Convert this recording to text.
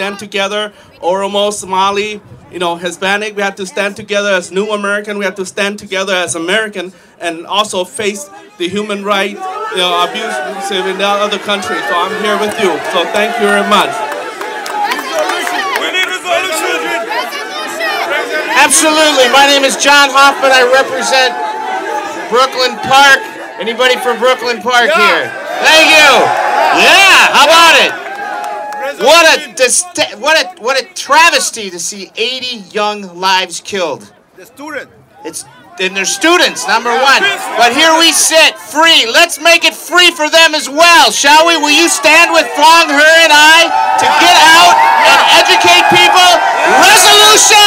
stand together. Oromo, Somali, Hispanic, we have to stand together as New American. We have to stand together as American and also face the human rights, abuse in other countries. So I'm here with you. So thank you very much. We need resolution. Absolutely. My name is John Hoffman. I represent Brooklyn Park. Anybody from Brooklyn Park here? Thank you. Yeah. How about it? What a travesty to see 80 young lives killed. The student. And they're students, number one. But here we sit, free. Let's make it free for them as well, shall we? Will you stand with Flong, her, and I to get out and educate people? Resolution!